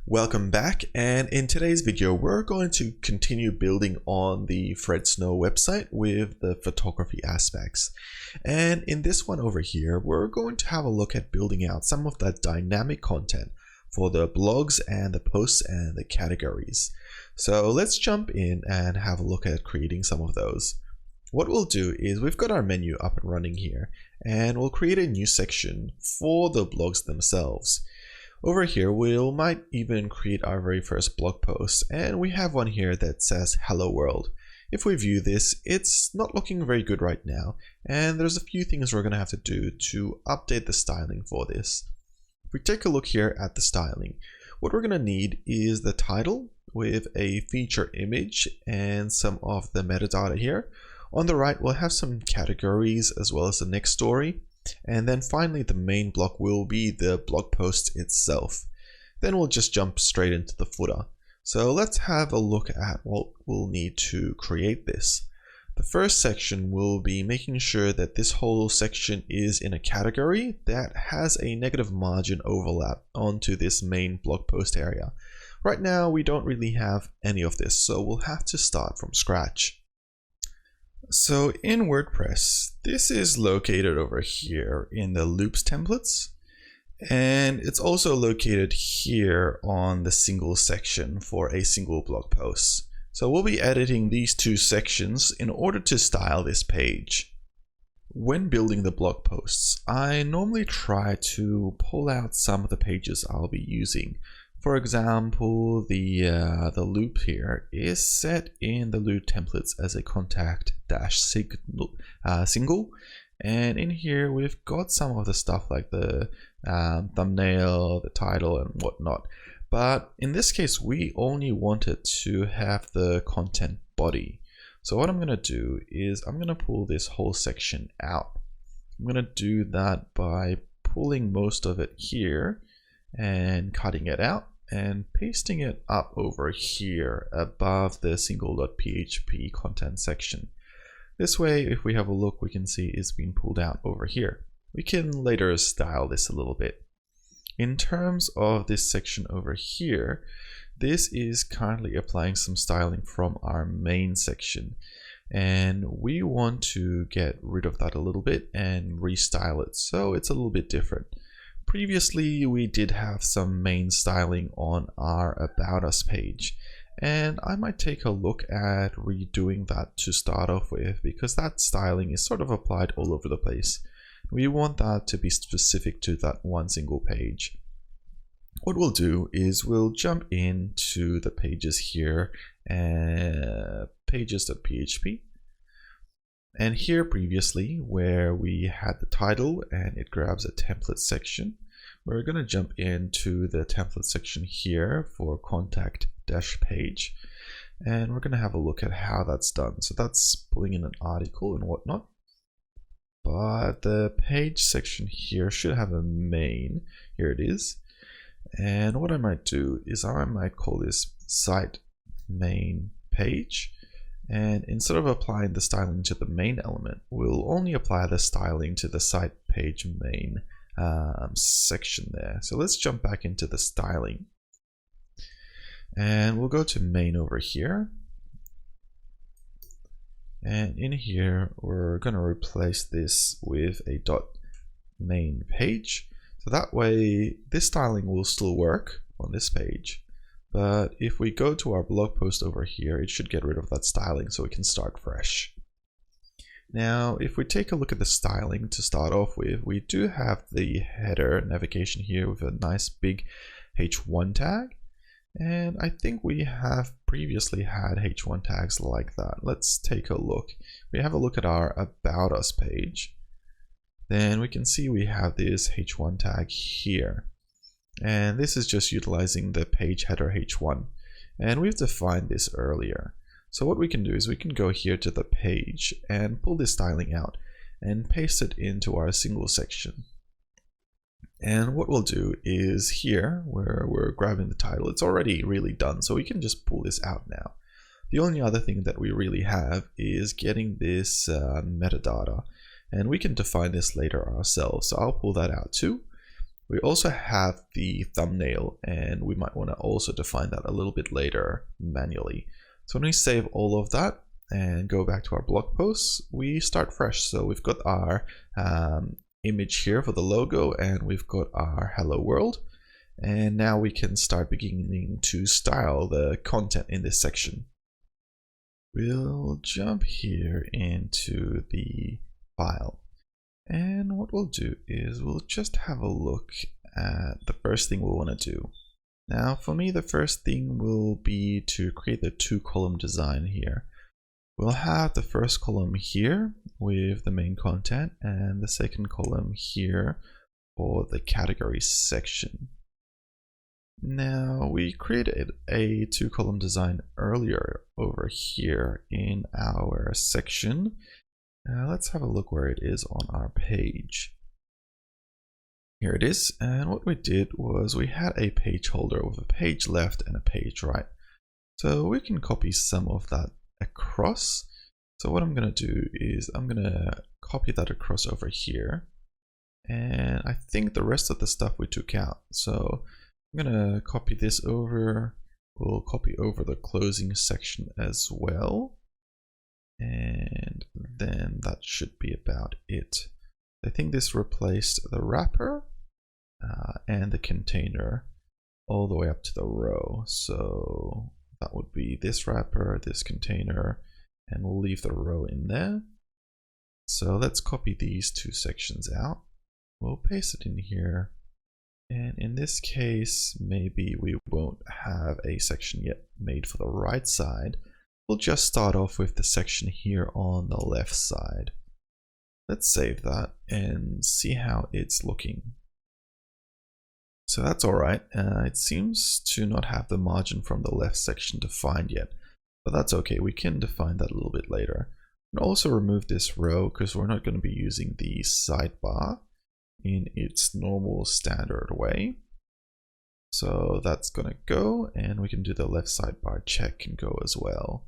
Welcome back, and in today's video we're going to continue building on the Fred Snow website with the photography aspects. And in this one over here we're going to have a look at building out some of that dynamic content for the blogs and the posts and the categories. So let's jump in and have a look at creating some of those. What we'll do is we've got our menu up and running here, and we'll create a new section for the blogs themselves. Over here, we might even create our very first blog post, and we have one here that says Hello World. If we view this, it's not looking very good right now, and there's a few things we're going to have to do to update the styling for this. If we take a look here at the styling, what we're going to need is the title with a feature image and some of the metadata here. On the right, we'll have some categories as well as the next story. And then finally, the main block will be the blog post itself. Then we'll just jump straight into the footer. So let's have a look at what we'll need to create this. The first section will be making sure that this whole section is in a category that has a negative margin overlap onto this main blog post area. Right now, we don't really have any of this, so we'll have to start from scratch. So in WordPress, this is located over here in the loops templates, and it's also located here on the single section for a single blog post. So we'll be editing these two sections in order to style this page. When building the blog posts, I normally try to pull out some of the pages I'll be using. For example, the loop here is set in the loop templates as a contact-single, and in here we've got some of the stuff like the thumbnail, the title, and whatnot. But in this case, we only wanted to have the content body. So what I'm going to do is I'm going to pull this whole section out. I'm going to do that by pulling most of it here and cutting it out and pasting it up over here above the single.php content section. This way, if we have a look, we can see it's been pulled out over here. We can later style this a little bit. In terms of this section over here, this is currently applying some styling from our main section, and we want to get rid of that a little bit and restyle it so it's a little bit different. Previously, we did have some main styling on our About Us page, and I might take a look at redoing that to start off with, because that styling is sort of applied all over the place. We want that to be specific to that one single page. What we'll do is we'll jump into the pages here, pages.php. And here previously, where we had the title and it grabs a template section, we're going to jump into the template section here for contact-page. And we're going to have a look at how that's done. So that's pulling in an article and whatnot. But the page section here should have a main. Here it is. And what I might do is I might call this site main page. And instead of applying the styling to the main element, we'll only apply the styling to the site page main section there. So let's jump back into the styling. And we'll go to main over here. And in here, we're going to replace this with a .main page. So that way, this styling will still work on this page. But if we go to our blog post over here, it should get rid of that styling so we can start fresh. Now, if we take a look at the styling to start off with, we do have the header navigation here with a nice big H1 tag. And I think we have previously had H1 tags like that. Let's take a look. We have a look at our About Us page. Then we can see we have this H1 tag here. And this is just utilizing the page header H1. And we've defined this earlier. So what we can do is we can go here to the page and pull this styling out and paste it into our single section. And what we'll do is here, where we're grabbing the title, it's already really done. So we can just pull this out now. The only other thing that we really have is getting this metadata. And we can define this later ourselves. So I'll pull that out too. We also have the thumbnail, and we might want to also define that a little bit later manually. So when we save all of that and go back to our blog posts, we start fresh. So we've got our image here for the logo, and we've got our hello world. And now we can start beginning to style the content in this section. We'll jump here into the file. And what we'll do is we'll just have a look at the first thing we want to do. Now, for me, the first thing will be to create the 2-column design here. We'll have the first column here with the main content and the second column here for the category section. Now, we created a 2-column design earlier over here in our section. Let's have a look where it is on our page. Here it is, and what we did was we had a page holder with a page left and a page right. So we can copy some of that across. So what I'm going to do is I'm going to copy that across over here. And I think the rest of the stuff we took out. So I'm going to copy this over. We'll copy over the closing section as well. And then that should be about it. I think this replaced the wrapper and the container all the way up to the row. So that would be this wrapper, this container, and we'll leave the row in there. So let's copy these 2 sections out. We'll paste it in here. And in this case, maybe we won't have a section yet made for the right side. We'll just start off with the section here on the left side. Let's save that and see how it's looking. So that's all right. It seems to not have the margin from the left section defined yet, but that's okay. We can define that a little bit later. And also remove this row because we're not going to be using the sidebar in its normal standard way. So that's going to go, and we can do the left sidebar check and go as well.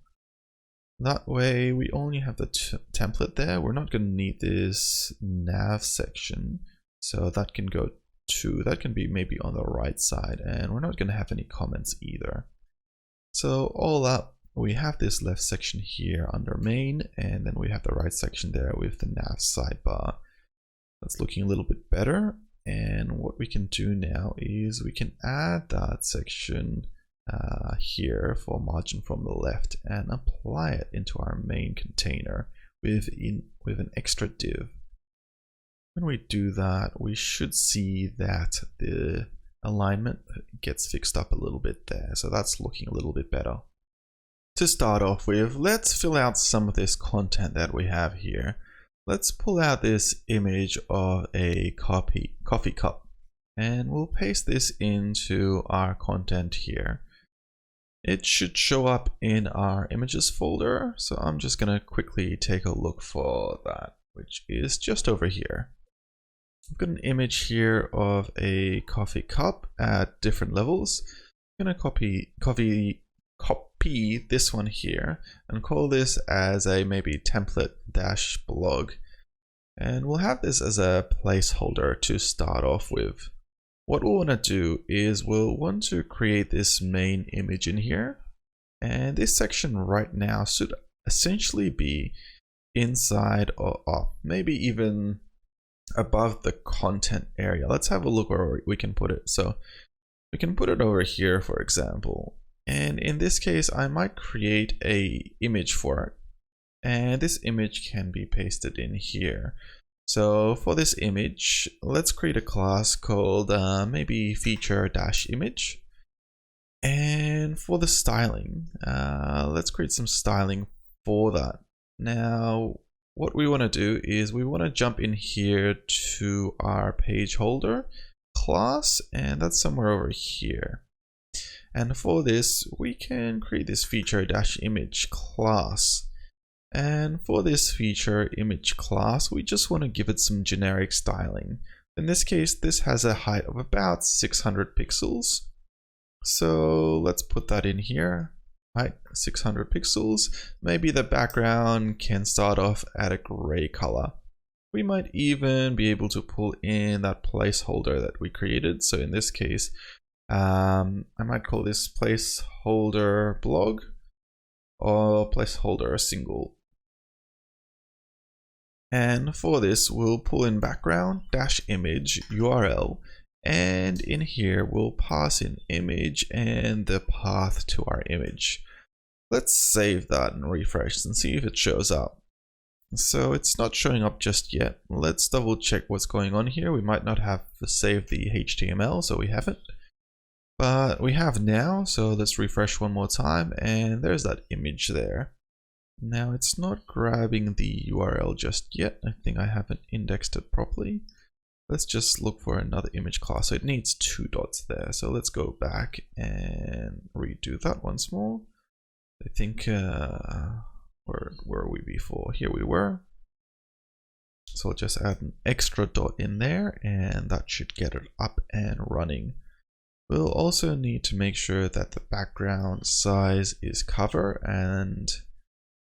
That way we only have the template there. We're not going to need this nav section, so that can go to, that can be maybe on the right side, and we're not going to have any comments either. So all up, we have this left section here under main, and then we have the right section there with the nav sidebar. That's looking a little bit better. And what we can do now is we can add that section here for margin from the left and apply it into our main container with an extra div. When we do that, we should see that the alignment gets fixed up a little bit there. So that's looking a little bit better. To start off with, let's fill out some of this content that we have here. Let's pull out this image of a coffee cup, and we'll paste this into our content here. It should show up in our images folder, so I'm just going to quickly take a look for that, which is just over here. I've got an image here of a coffee cup at different levels. I'm going to copy this one here and call this as a maybe template-blog. And we'll have this as a placeholder to start off with. What we'll want to do is we'll want to create this main image in here. And this section right now should essentially be inside or up, maybe even above the content area. Let's have a look where we can put it. So we can put it over here, for example. And in this case, I might create an image for it. And this image can be pasted in here. So for this image, let's create a class called maybe feature-image. And for the styling, let's create some styling for that. Now, what we want to do is we want to jump in here to our page holder class, and that's somewhere over here. And for this, we can create this feature-image class. And for this feature image class, we just want to give it some generic styling. In this case, this has a height of about 600 pixels. So let's put that in here. Height 600 pixels. Maybe the background can start off at a gray color. We might even be able to pull in that placeholder that we created. So in this case, I might call this placeholder blog or placeholder single. And for this, we'll pull in background -image URL. And in here, we'll pass in image and the path to our image. Let's save that and refresh and see if it shows up. So it's not showing up just yet. Let's double check what's going on here. We might not have saved the HTML, so we haven't. But we have now, so let's refresh one more time, and there's that image there. Now it's not grabbing the URL just yet. I think I haven't indexed it properly. Let's just look for another image class. So it needs 2 dots there. So let's go back and redo that once more. I think, where were we before? Here we were. So I'll just add an extra dot in there, and that should get it up and running. We'll also need to make sure that the background size is cover and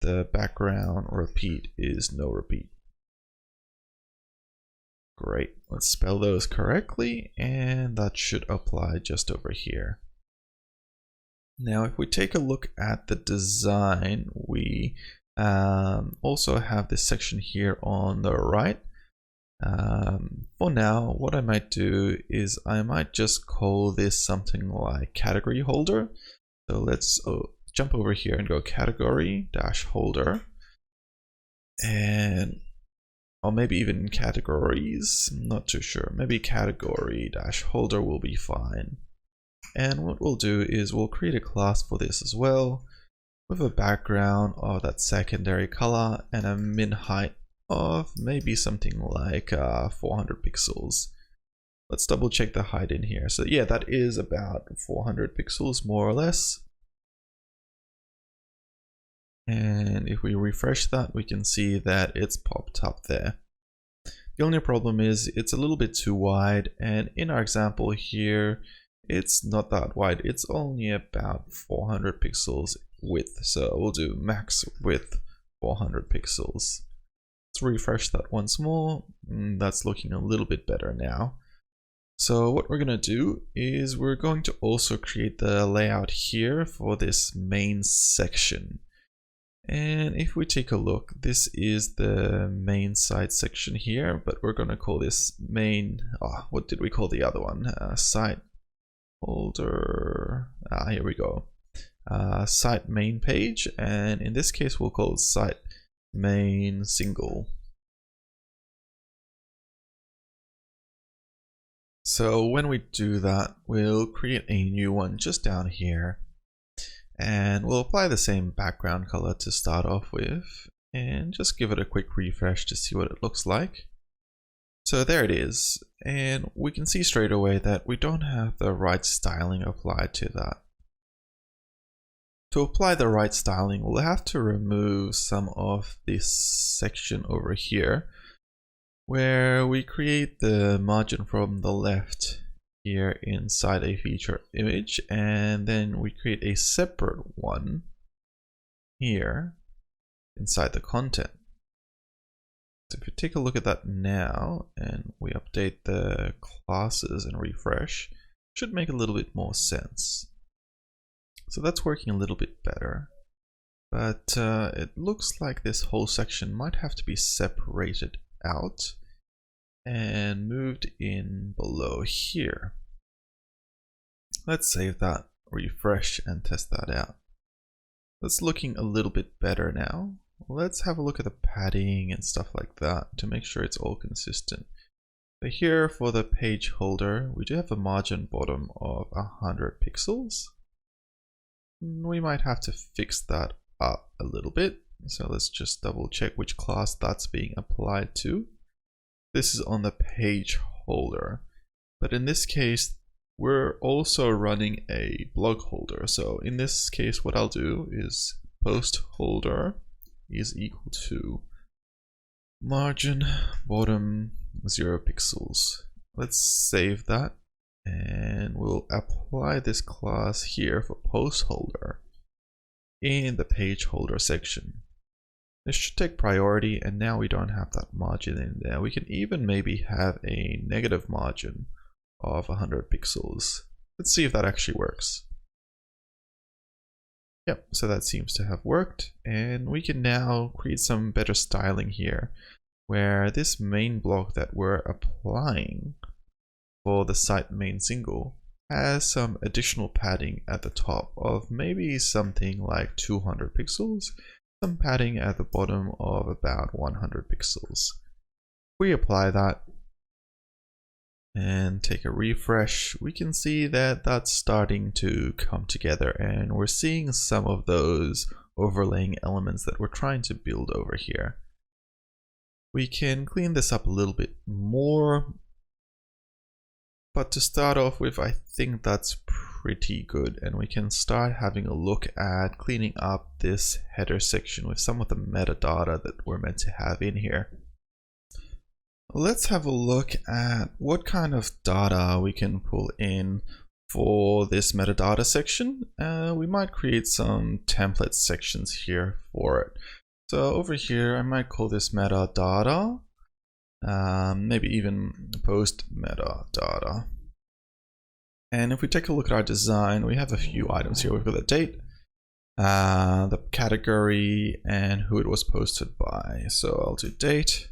the background repeat is no repeat. Great, let's spell those correctly, and that should apply just over here. Now, if we take a look at the design, we also have this section here on the right. For now, what I might do is I might just call this something like category holder. So let's jump over here and go category -holder, and or maybe even categories, I'm not too sure. Maybe category -holder will be fine. And what we'll do is we'll create a class for this as well, with a background of that secondary color and a min height of maybe something like 400 pixels. Let's double check the height in here. So yeah, that is about 400 pixels more or less. And if we refresh that, we can see that it's popped up there. The only problem is it's a little bit too wide, and in our example here, it's not that wide. It's only about 400 pixels width. So we'll do max width 400 pixels. Let's refresh that once more. That's looking a little bit better now. So what we're going to do is we're going to also create the layout here for this main section. And if we take a look, this is the main site section here, but we're going to call this main, what did we call the other one? Site holder, here we go. Site main page, and in this case we'll call it site main single. So when we do that, we'll create a new one just down here, and we'll apply the same background color to start off with, and just give it a quick refresh to see what it looks like. So there it is, and we can see straight away that we don't have the right styling applied to that. To apply the right styling, we'll have to remove some of this section over here, where we create the margin from the left here inside a feature image, and then we create a separate one here inside the content. So if you take a look at that now and we update the classes and refresh, it should make a little bit more sense. So that's working a little bit better, but it looks like this whole section might have to be separated out and moved in below here. Let's save that, refresh, and test that out. That's looking a little bit better now. Let's have a look at the padding and stuff like that to make sure it's all consistent. So here for the page holder, we do have a margin bottom of 100 pixels. We might have to fix that up a little bit. So let's just double check which class that's being applied to. This is on the page holder, but in this case, we're also running a blog holder. So in this case, what I'll do is post holder is equal to margin bottom 0 pixels. Let's save that, and we'll apply this class here for post holder in the page holder section. This should take priority, and now we don't have that margin in there. We can even maybe have a negative margin of 100 pixels. Let's see if that actually works. Yep, so that seems to have worked, and we can now create some better styling here, where this main block that we're applying for the site main single has some additional padding at the top of maybe something like 200 pixels, some padding at the bottom of about 100 pixels. We apply that and take a refresh, we can see that that's starting to come together, and we're seeing some of those overlaying elements that we're trying to build over here. We can clean this up a little bit more, but to start off with, I think that's pretty good, and we can start having a look at cleaning up this header section with some of the metadata that we're meant to have in here. Let's have a look at what kind of data we can pull in for this metadata section. We might create some template sections here for it. So over here, I might call this metadata, maybe even post metadata. And if we take a look at our design, we have a few items here. We've got the date, the category, and who it was posted by. So I'll do date,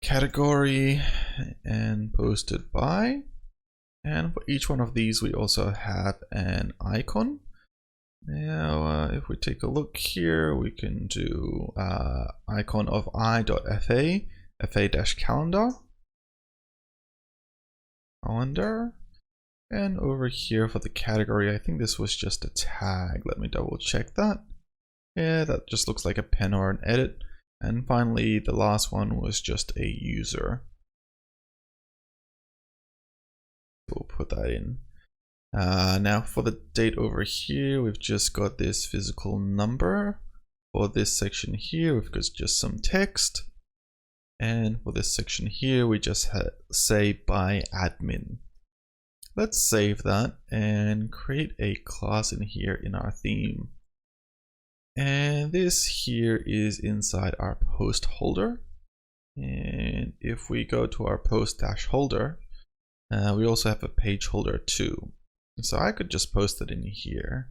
category, and posted by. And for each one of these, we also have an icon. Now, if we take a look here, we can do icon of i.fa, fa-calendar, calendar. And over here for the category, I think this was just a tag. Let me double check that. Yeah, that just looks like a pen or an edit. And finally, the last one was just a user. We'll put that in. Now for the date over here, we've just got this physical number. For this section here, we've got just some text. And for this section here, we just say by admin. Let's save that and create a class in here in our theme. And this here is inside our post holder. And if we go to our post dash holder, we also have a page holder too. So I could just post it in here.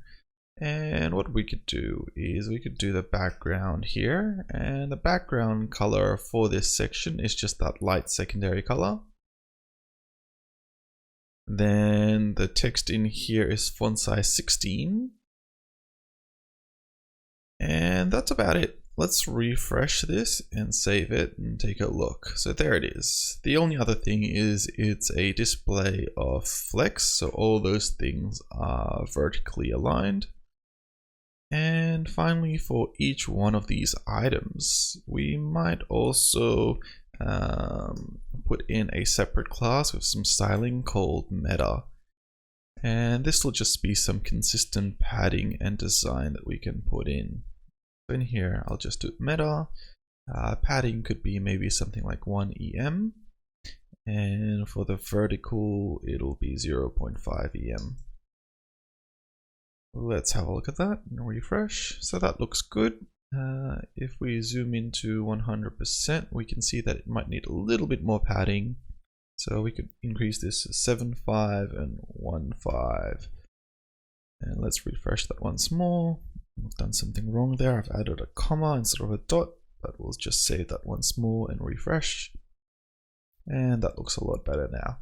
And what we could do is we could do the background here. And the background color for this section is just that light secondary color. Then the text in here is font size 16. And that's about it. Let's refresh this and save it and take a look. So there it is. The only other thing is it's a display of flex. So all those things are vertically aligned. And finally, for each one of these items, we might also put in a separate class with some styling called meta. And this will just be some consistent padding and design that we can put in. In here, I'll just do meta. Padding could be maybe something like 1 EM. And for the vertical, it'll be 0.5 EM. Let's have a look at that and refresh. So that looks good. If we zoom into 100%, we can see that it might need a little bit more padding. So we could increase this to 7.5 and 1.5. And let's refresh that once more. I've done something wrong there. I've added a comma instead of a dot, but we'll just save that once more and refresh. And that looks a lot better now.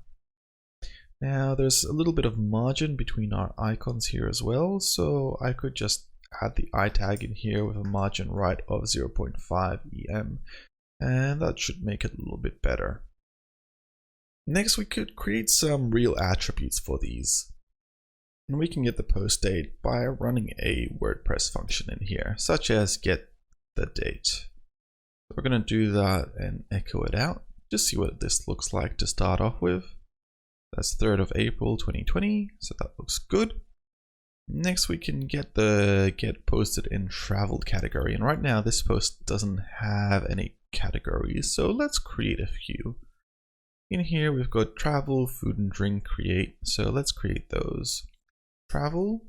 Now there's a little bit of margin between our icons here as well. So I could just add the I tag in here with a margin right of 0.5 EM. And that should make it a little bit better. Next, we could create some real attributes for these. And we can get the post date by running a WordPress function in here, such as get the date. We're going to do that and echo it out. Just see what this looks like to start off with. That's 3rd of April 2020, so that looks good. Next, we can get the get posted in traveled category. And right now, this post doesn't have any categories, so let's create a few. In here, we've got travel, food and drink, create. So let's create those. Travel.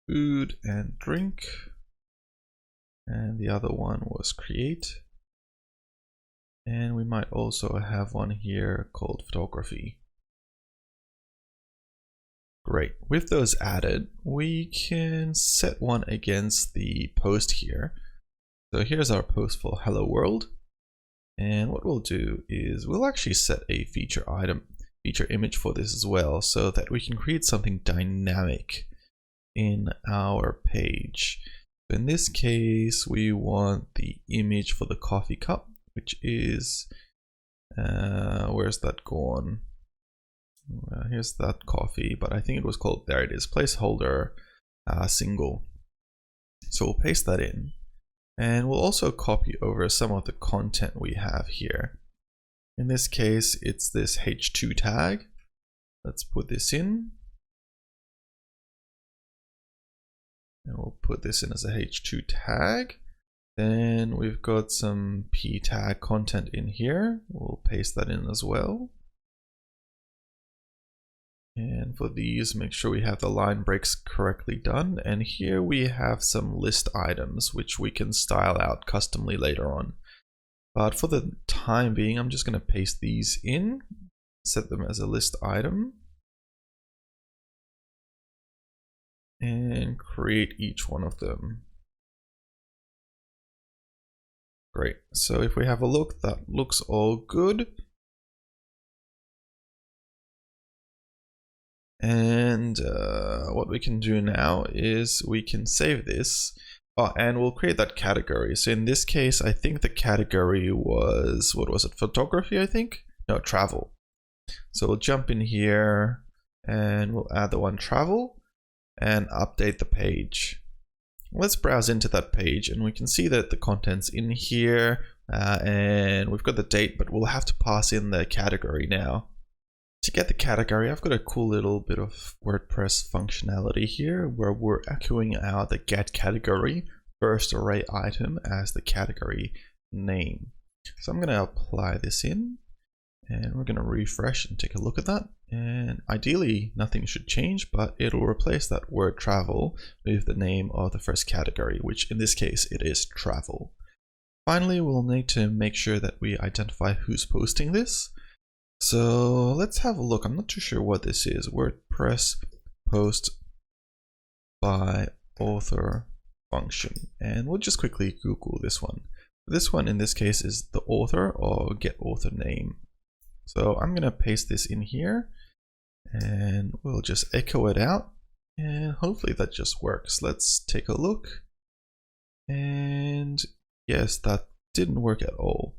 food and drink. And the other one was create. And we might also have one here called photography. Great. With those added, we can set one against the post here. So here's our post for Hello World. And what we'll do is we'll actually set a feature image for this as well, so that we can create something dynamic in our page. In this case, we want the image for the coffee cup, which is, where's that gone? Here's that coffee, but I think it was called, there it is, placeholder single. So we'll paste that in, and we'll also copy over some of the content we have here. In this case, it's this h2 tag. Let's put this in. And we'll put this in as a h2 tag. Then we've got some p tag content in here. We'll paste that in as well. And for these, make sure we have the line breaks correctly done. And here we have some list items, which we can style out customly later on. But for the time being, I'm just going to paste these in, set them as a list item, and create each one of them. Great. So if we have a look, that looks all good. And what we can do now is we can save this. Oh, and we'll create that category. So in this case, I think the category was, what was it? Photography, I think? No, travel. So we'll jump in here and we'll add the one travel and update the page. Let's browse into that page and we can see that the content's in here and we've got the date, but we'll have to pass in the category now. To get the category, I've got a cool little bit of WordPress functionality here where we're echoing out the get category first array item as the category name. So I'm going to apply this in and we're going to refresh and take a look at that. And ideally nothing should change, but it'll replace that word travel with the name of the first category, which in this case it is travel. Finally, we'll need to make sure that we identify who's posting this. So let's have a look. I'm not too sure what this is. WordPress post by author function. And we'll just quickly Google this one. This one in this case is the author or get author name. So I'm going to paste this in here and we'll just echo it out and hopefully that just works. Let's take a look. And yes, that didn't work at all.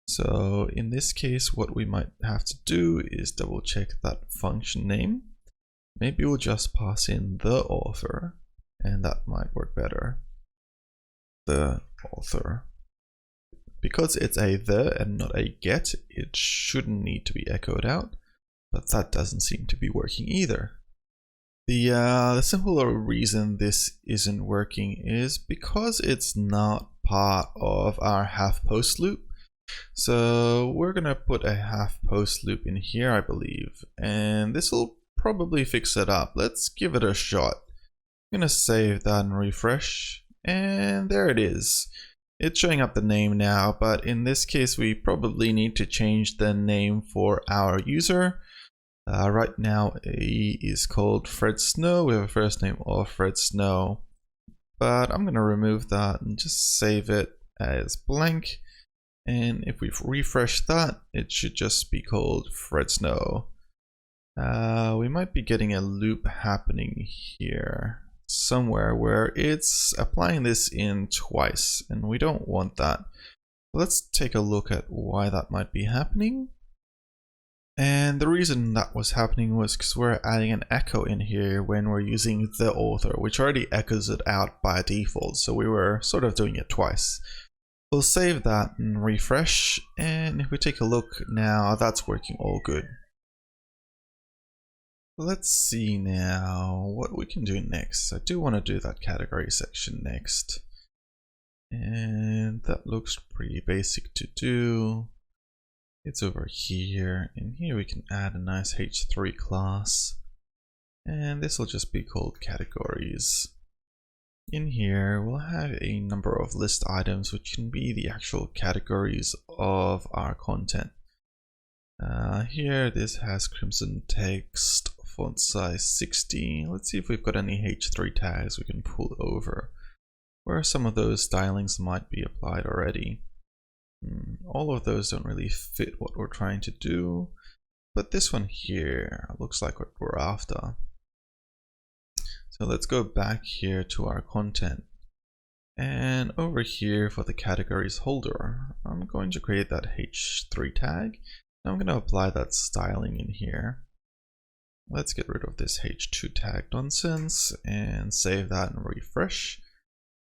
So in this case, what we might have to do is double check that function name. Maybe we'll just pass in the author and that might work better. The author. Because it's a the and not a get, it shouldn't need to be echoed out, but that doesn't seem to be working either. The simpler reason this isn't working is because it's not part of our half post loop. So we're gonna put a half post loop in here, I believe, and this will probably fix it up. Let's give it a shot. I'm gonna save that and refresh, and there it is. It's showing up the name now, but in this case we probably need to change the name for our user. Right now he is called Fred Snow. We have a first name of Fred Snow, but I'm gonna remove that and just save it as blank. And if we refresh that, it should just be called Fred Snow. We might be getting a loop happening here somewhere where it's applying this in twice, and we don't want that. Let's take a look at why that might be happening. And the reason that was happening was because we're adding an echo in here when we're using the author, which already echoes it out by default. So we were sort of doing it twice. We'll save that and refresh, and if we take a look now, that's working all good. Let's see now what we can do next. I do want to do that category section next. And that looks pretty basic to do. It's over here, and here we can add a nice H3 class. And this will just be called categories. in here, we'll have a number of list items, which can be the actual categories of our content. Here, this has crimson text, font size 60. Let's see if we've got any H3 tags we can pull over, where some of those stylings might be applied already. All of those don't really fit what we're trying to do, but this one here looks like what we're after. So let's go back here to our content, and over here for the categories holder, I'm going to create that H3 tag. I'm going to apply that styling in here. Let's get rid of this H2 tag nonsense and save that and refresh.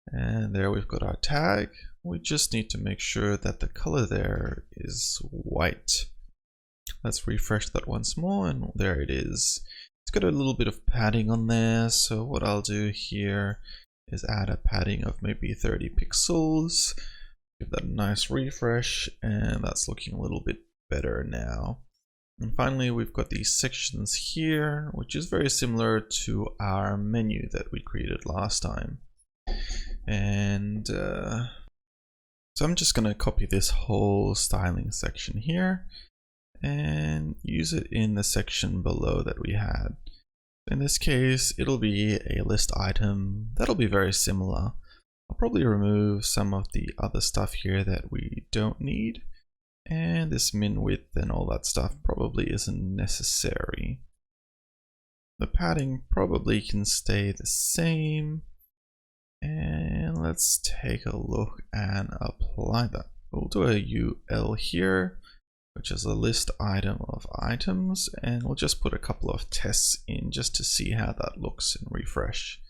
And there we've got our tag. We just need to make sure that the color there is white. Let's refresh that once more, and there it is. It's got a little bit of padding on there, so what I'll do here is add a padding of maybe 30 pixels. Give that a nice refresh, and that's looking a little bit better now. And finally, we've got these sections here, which is very similar to our menu that we created last time. And so I'm just going to copy this whole styling section here and use it in the section below that we had. In this case, it'll be a list item that'll be very similar. I'll probably remove some of the other stuff here that we don't need. And this min width and all that stuff probably isn't necessary. The padding probably can stay the same. And let's take a look and apply that. We'll do a UL here, which is a list item of items, and we'll just put a couple of tests in just to see how that looks and refresh.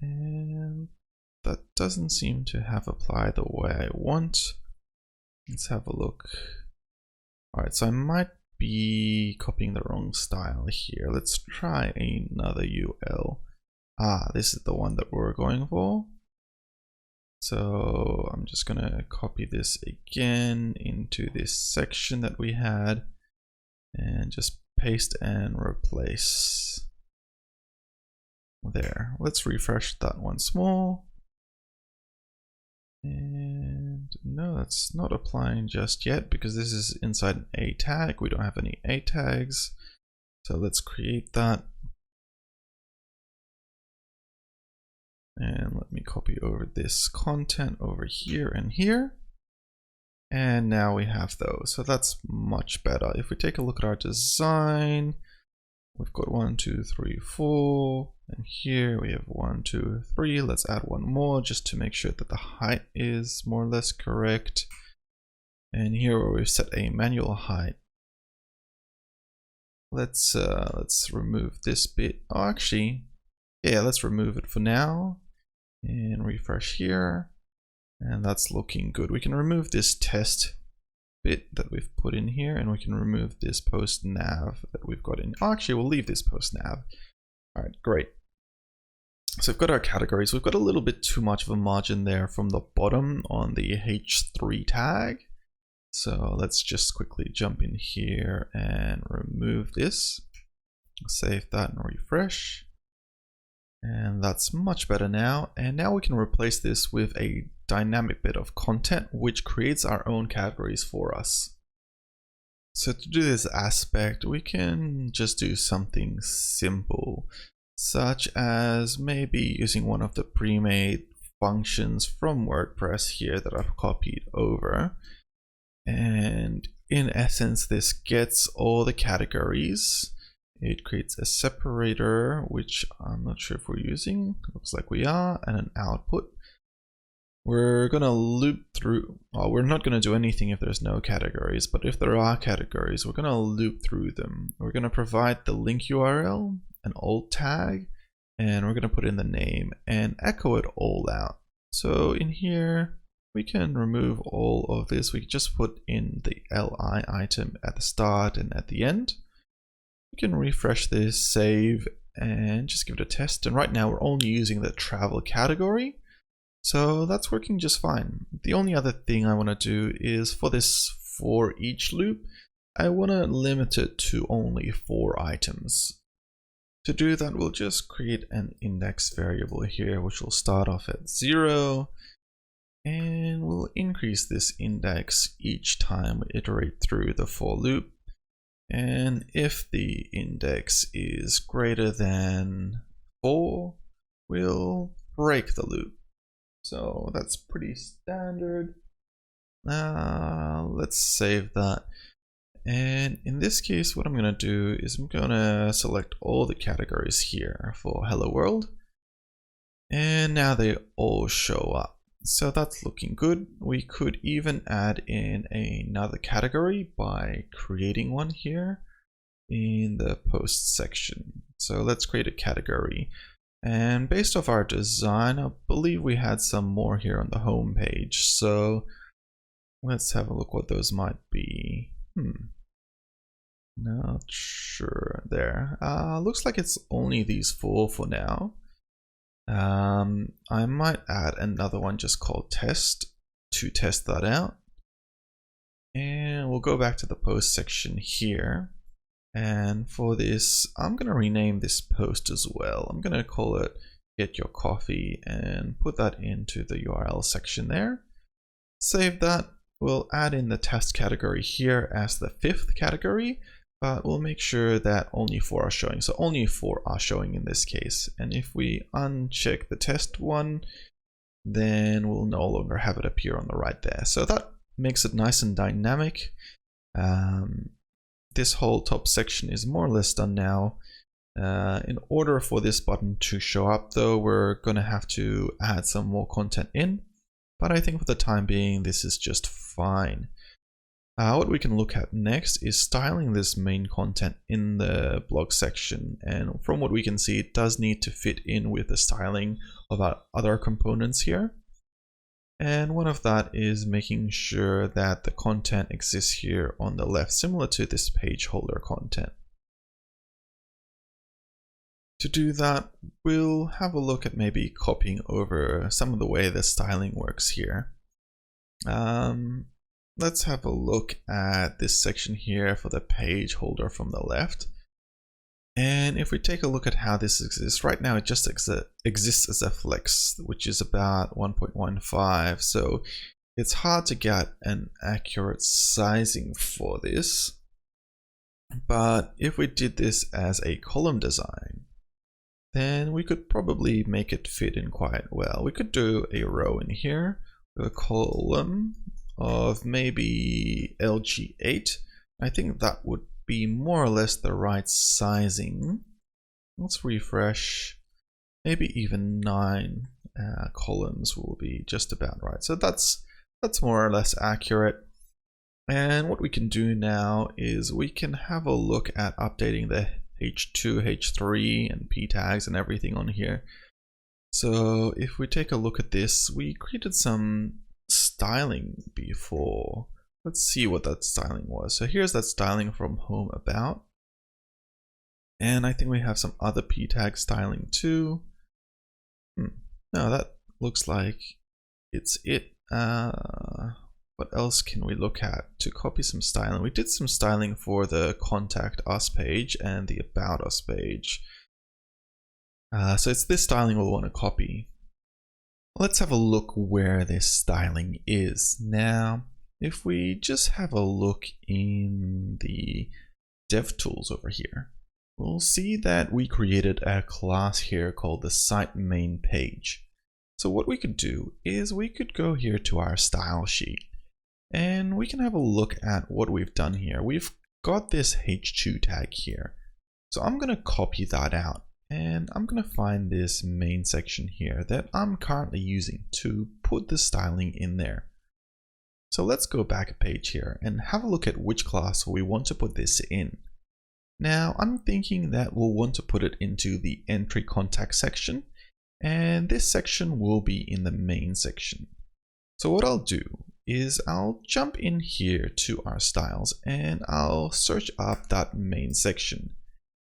And that doesn't seem to have applied the way I want. Let's have a look. Alright, so I might be copying the wrong style here. Let's try another UL. This is the one that we're going for. So I'm just going to copy this again into this section that we had and just paste and replace. There. Let's refresh that once more. And no, that's not applying just yet because this is inside an A tag. We don't have any A tags. So let's create that. And let me copy over this content over here and here. And now we have those. So that's much better. If we take a look at our design, we've got 1, 2, 3, 4. And here we have 1, 2, 3. Let's add one more just to make sure that the height is more or less correct. And here where we've set a manual height, let's remove this bit. Oh, actually, yeah, let's remove it for now and refresh here. And that's looking good. We can remove this test bit that we've put in here, and we can remove this post nav that we've got in. Oh, actually, we'll leave this post nav. All right, great. So we've got our categories. We've got a little bit too much of a margin there from the bottom on the H3 tag. So let's just quickly jump in here and remove this. Save that and refresh. And that's much better now. And now we can replace this with a dynamic bit of content which creates our own categories for us. So to do this aspect, we can just do something simple, such as maybe using one of the pre-made functions from WordPress here that I've copied over. And in essence, this gets all the categories. It creates a separator, which I'm not sure if we're using. Looks like we are, and an output. We're gonna loop through, well, we're not gonna do anything if there's no categories, but if there are categories, we're gonna loop through them. We're gonna provide the link URL, an alt tag, and we're gonna put in the name and echo it all out. So in here, we can remove all of this. We just put in the li item at the start and at the end. We can refresh this, save, and just give it a test. And right now we're only using the travel category. So that's working just fine. The only other thing I want to do is for this for each loop, I want to limit it to only 4 items. To do that, we'll just create an index variable here, which will start off at 0. And we'll increase this index each time we iterate through the for loop. And if the index is greater than 4, we'll break the loop. So that's pretty standard. Let's save that. And in this case, what I'm going to do is I'm going to select all the categories here for Hello World. And now they all show up. So that's looking good. We could even add in another category by creating one here in the post section. So let's create a category. And based off our design, I believe we had some more here on the home page. So let's have a look what those might be. Not sure there. Looks like it's only these 4 for now. I might add another one just called test to test that out. And we'll go back to the post section here. And for this, I'm going to rename this post as well. I'm going to call it Get Your Coffee and put that into the URL section there. Save that. We'll add in the test category here as the 5th category, but we'll make sure that only 4 are showing. So only 4 are showing in this case. And if we uncheck the test one, then we'll no longer have it appear on the right there. So that makes it nice and dynamic. This whole top section is more or less done now. In order for this button to show up though, we're going to have to add some more content in. But I think for the time being, this is just fine. What we can look at next is styling this main content in the blog section. And from what we can see, it does need to fit in with the styling of our other components here. And one of that is making sure that the content exists here on the left, similar to this page holder content. To do that, we'll have a look at maybe copying over some of the way the styling works here. Let's have a look at this section here for the page holder from the left. And if we take a look at how this exists, right now it just exists as a flex, which is about 1.15. So it's hard to get an accurate sizing for this. But if we did this as a column design, then we could probably make it fit in quite well. We could do a row in here, a column of maybe LG8. I think that would be more or less the right sizing. Let's refresh. Maybe even 9 columns will be just about right. So that's more or less accurate. And what we can do now is we can have a look at updating the H2, H3 and P tags and everything on here. So if we take a look at this, we created some styling before. Let's see what that styling was. So here's that styling from home about. And I think we have some other P tag styling too. No, that looks like it's it. What else can we look at to copy some styling? We did some styling for the Contact Us page and the About Us page. So it's this styling we'll want to copy. Let's have a look where this styling is. Now, if we just have a look in the DevTools over here, we'll see that we created a class here called the Site Main Page. So what we could do is we could go here to our style sheet. And we can have a look at what we've done here. We've got this H2 tag here. So I'm going to copy that out and I'm going to find this main section here that I'm currently using to put the styling in there. So let's go back a page here and have a look at which class we want to put this in. Now I'm thinking that we'll want to put it into the entry contact section, and this section will be in the main section. So what I'll do is I'll jump in here to our styles and I'll search up that main section.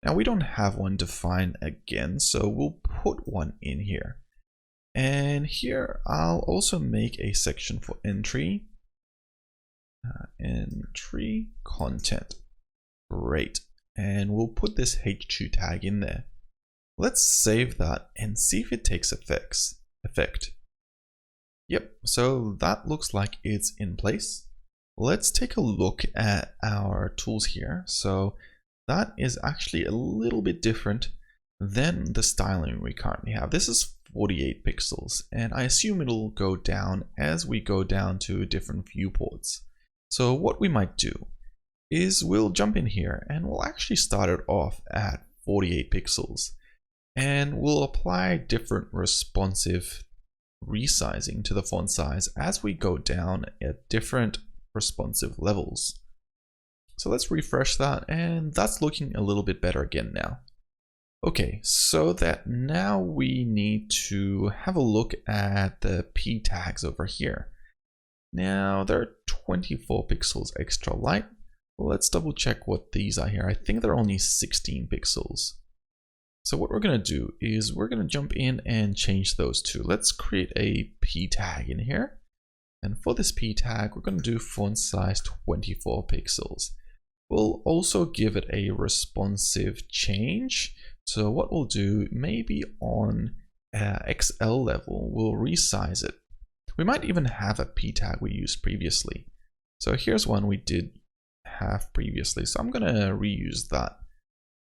Now we don't have one defined again, so we'll put one in here. And here I'll also make a section for entry. Entry content. Great. And we'll put this H2 tag in there. Let's save that and see if it takes effect. Yep, so that looks like it's in place. Let's take a look at our tools here. So that is actually a little bit different than the styling we currently have. This is 48 pixels, and I assume it'll go down as we go down to different viewports. So what we might do is we'll jump in here and we'll actually start it off at 48 pixels, and we'll apply different responsive resizing to the font size as we go down at different responsive levels. So let's refresh that, and that's looking a little bit better again now. Okay, so that now we need to have a look at the P tags over here. Now they're 24 pixels extra light. Let's double check what these are here. I think they're only 16 pixels. So what we're going to do is we're going to jump in and change those two. Let's create a P tag in here. And for this P tag, we're going to do font size 24 pixels. We'll also give it a responsive change. So what we'll do, maybe on XL level, we'll resize it. We might even have a P tag we used previously. So here's one we did have previously. So I'm going to reuse that.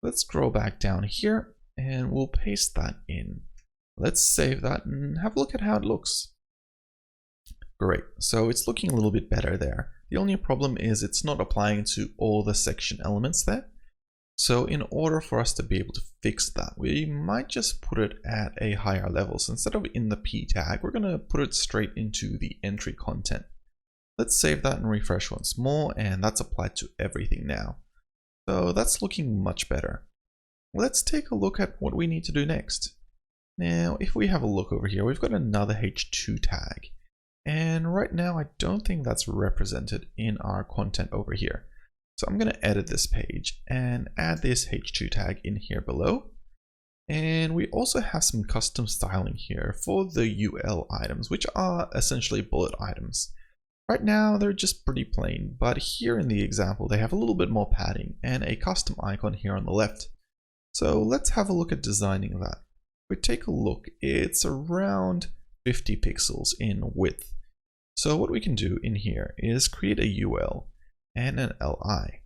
Let's scroll back down here and we'll paste that in. Let's save that and have a look at how it looks. Great, so it's looking a little bit better there. The only problem is it's not applying to all the section elements there. So in order for us to be able to fix that, we might just put it at a higher level. So instead of in the P tag, we're going to put it straight into the entry content. Let's save that and refresh once more, and that's applied to everything now. So that's looking much better. Let's take a look at what we need to do next. Now, if we have a look over here, we've got another H2 tag. And right now, I don't think that's represented in our content over here. So I'm going to edit this page and add this H2 tag in here below. And we also have some custom styling here for the UL items, which are essentially bullet items. Right now, they're just pretty plain, but here in the example, they have a little bit more padding and a custom icon here on the left. So let's have a look at designing that. If we take a look, it's around 50 pixels in width. So what we can do in here is create a UL and an LI.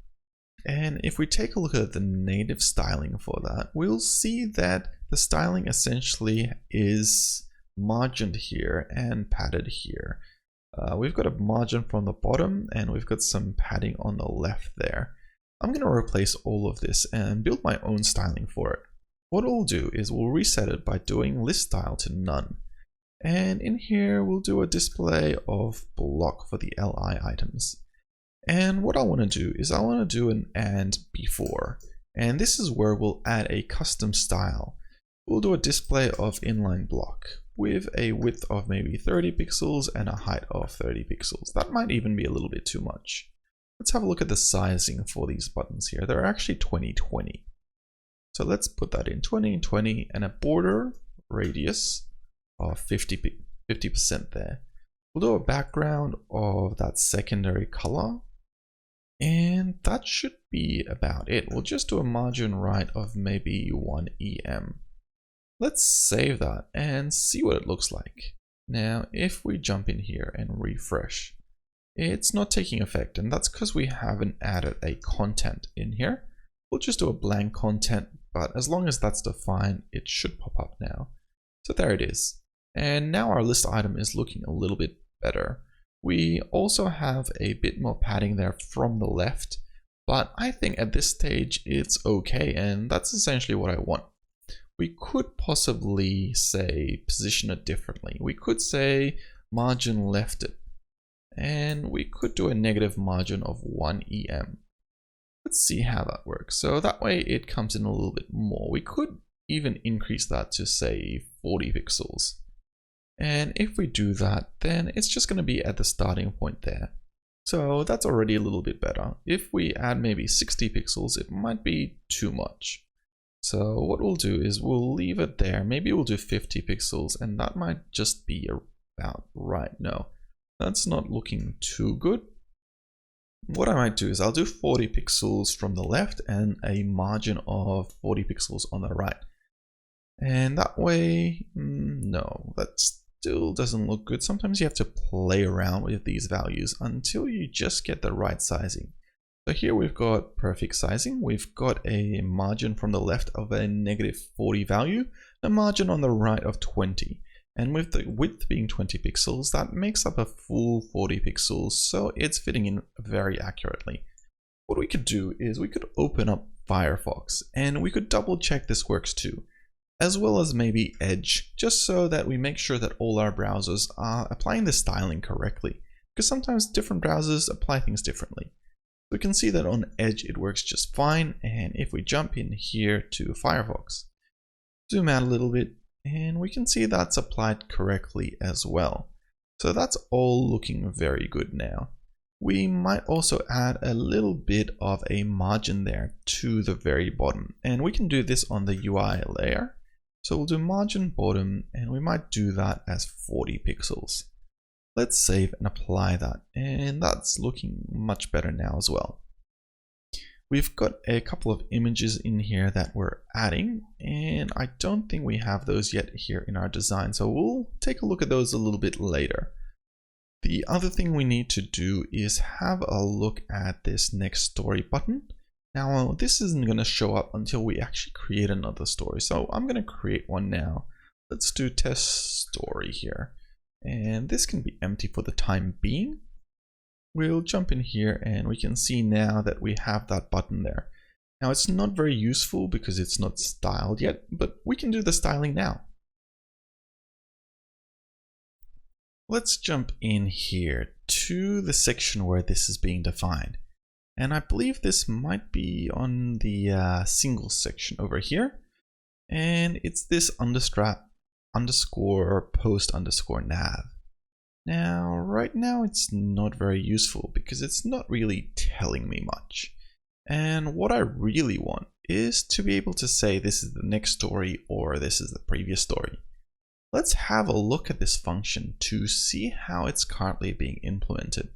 And if we take a look at the native styling for that, we'll see that the styling essentially is margined here and padded here. We've got a margin from the bottom and we've got some padding on the left there. I'm going to replace all of this and build my own styling for it. What we'll do is we'll reset it by doing list style to none. And in here, we'll do a display of block for the LI items. And what I want to do is I want to do an and before. And this is where we'll add a custom style. We'll do a display of inline block with a width of maybe 30 pixels and a height of 30 pixels. That might even be a little bit too much. Let's have a look at the sizing for these buttons here. They're actually 2020. So let's put that in 2020 and a border radius of 50% there. We'll do a background of that secondary color. And that should be about it. We'll just do a margin right of maybe 1 EM. Let's save that and see what it looks like. Now, if we jump in here and refresh, it's not taking effect, and that's because we haven't added a content in here. We'll just do a blank content, but as long as that's defined, it should pop up now. So there it is. And now our list item is looking a little bit better. We also have a bit more padding there from the left, but I think at this stage it's okay, and that's essentially what I want. We could possibly say position it differently. We could say margin left it, and we could do a negative margin of 1 EM. Let's see how that works. So that way it comes in a little bit more. We could even increase that to say 40 pixels. And if we do that, then it's just going to be at the starting point there. So that's already a little bit better. If we add maybe 60 pixels, it might be too much. So what we'll do is we'll leave it there. Maybe we'll do 50 pixels, and that might just be about right. No, that's not looking too good. What I might do is I'll do 40 pixels from the left and a margin of 40 pixels on the right. And that way, no, that still doesn't look good. Sometimes you have to play around with these values until you just get the right sizing. So here we've got perfect sizing. We've got a margin from the left of a -40 value, a margin on the right of 20. And with the width being 20 pixels, that makes up a full 40 pixels. So it's fitting in very accurately. What we could do is we could open up Firefox and we could double check this works too, as well as maybe Edge, just so that we make sure that all our browsers are applying the styling correctly, because sometimes different browsers apply things differently. We can see that on Edge it works just fine, and if we jump in here to Firefox, zoom out a little bit, and we can see that's applied correctly as well. So that's all looking very good now. We might also add a little bit of a margin there to the very bottom, and we can do this on the UI layer. So we'll do margin bottom, and we might do that as 40 pixels. Let's save and apply that, and that's looking much better now as well. We've got a couple of images in here that we're adding, and I don't think we have those yet here in our design, so we'll take a look at those a little bit later. The other thing we need to do is have a look at this next story button. Now, this isn't going to show up until we actually create another story, so I'm going to create one now. Let's do test story here. And this can be empty for the time being. We'll jump in here and we can see now that we have that button there. Now it's not very useful because it's not styled yet, but we can do the styling now. Let's jump in here to the section where this is being defined. And I believe this might be on the single section over here. And it's this underscore post underscore nav. Now, right now it's not very useful because it's not really telling me much. And what I really want is to be able to say this is the next story or this is the previous story. Let's have a look at this function to see how it's currently being implemented.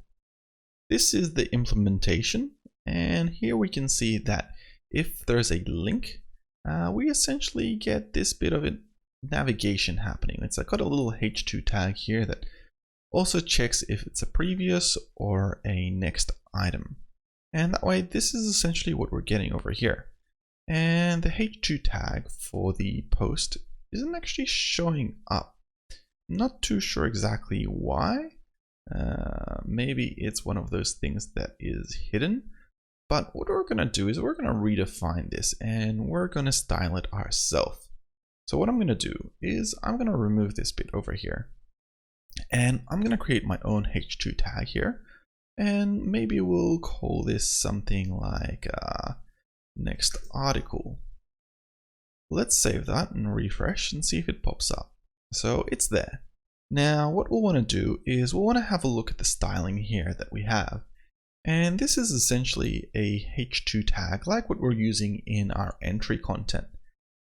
This is the implementation, and here we can see that if there's a link, we essentially get this bit of a navigation happening. It's got a little H2 tag here that also checks if it's a previous or a next item. And that way, this is essentially what we're getting over here. And the H2 tag for the post isn't actually showing up. Not too sure exactly why. Maybe it's one of those things that is hidden. But what we're going to do is we're going to redefine this and we're going to style it ourselves. So what I'm going to do is I'm going to remove this bit over here. And I'm going to create my own H2 tag here. And maybe we'll call this something like next article. Let's save that and refresh and see if it pops up. So it's there. Now what we'll want to do is we'll want to have a look at the styling here that we have. And this is essentially a H2 tag like what we're using in our entry content.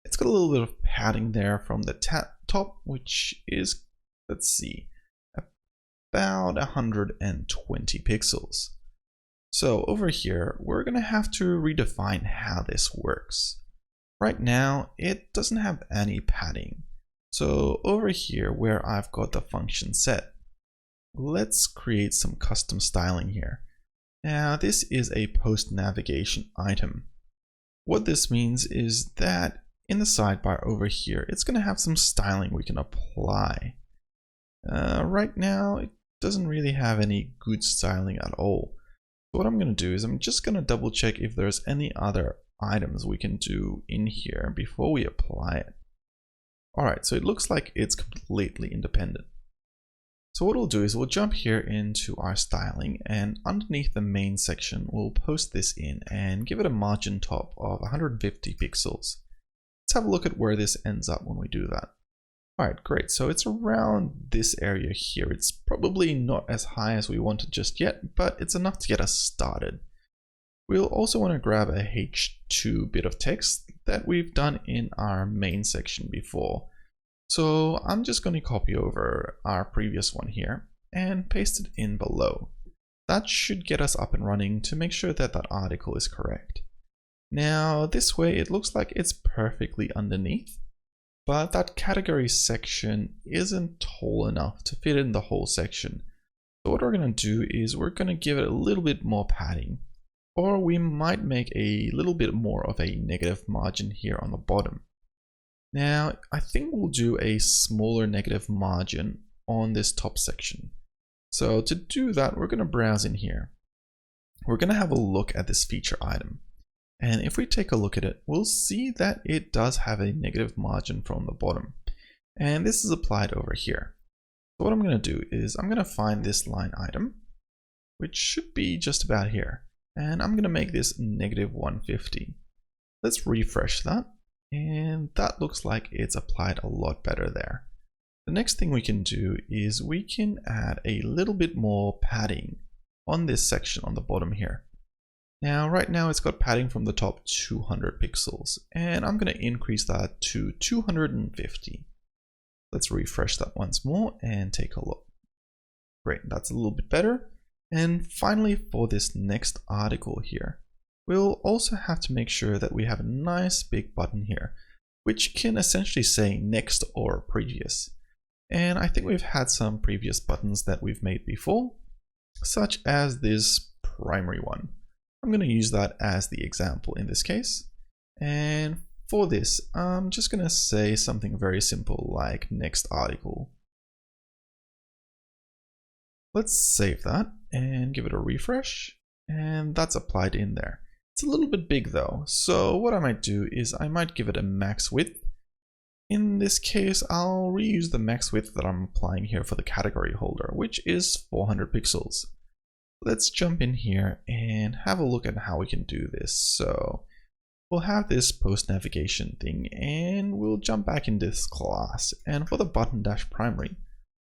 It's got a little bit of padding there from the top, which is, let's see, about 120 pixels. So over here, we're going to have to redefine how this works. Right now, it doesn't have any padding. So over here where I've got the function set, let's create some custom styling here. Now this is a post navigation item. What this means is that in the sidebar over here, it's going to have some styling we can apply. Right now, it doesn't really have any good styling at all. So what I'm going to do is I'm just going to double check if there's any other items we can do in here before we apply it. Alright, so it looks like it's completely independent. So what we'll do is we'll jump here into our styling, and underneath the main section, we'll post this in and give it a margin top of 150 pixels. Let's have a look at where this ends up when we do that. Alright, great. So it's around this area here. It's probably not as high as we wanted just yet, but it's enough to get us started. We'll also want to grab a H2 bit of text that we've done in our main section before. So I'm just going to copy over our previous one here and paste it in below. That should get us up and running to make sure that that article is correct. Now this way it looks like it's perfectly underneath. but that category section isn't tall enough to fit in the whole section. So what we're going to do is we're going to give it a little bit more padding, or we might make a little bit more of a negative margin here on the bottom. Now, I think we'll do a smaller negative margin on this top section. So to do that, we're going to browse in here. We're going to have a look at this feature item. And if we take a look at it, we'll see that it does have a negative margin from the bottom. And this is applied over here. So what I'm going to do is I'm going to find this line item, which should be just about here. And I'm going to make this -150. Let's refresh that. And that looks like it's applied a lot better there. The next thing we can do is we can add a little bit more padding on this section on the bottom here. Now, right now it's got padding from the top 200 pixels, and I'm going to increase that to 250. Let's refresh that once more and take a look. Great, that's a little bit better. And finally, for this next article here, we'll also have to make sure that we have a nice big button here, which can essentially say next or previous. And I think we've had some previous buttons that we've made before, such as this primary one. I'm going to use that as the example in this case. And for this, I'm just going to say something very simple like next article. Let's save that and give it a refresh. And that's applied in there. It's a little bit big though. So what I might do is I might give it a max width. In this case, I'll reuse the max width that I'm applying here for the category holder, which is 400 pixels. Let's jump in here and have a look at how we can do this. So we'll have this post navigation thing and we'll jump back in this class. And for the button dash primary,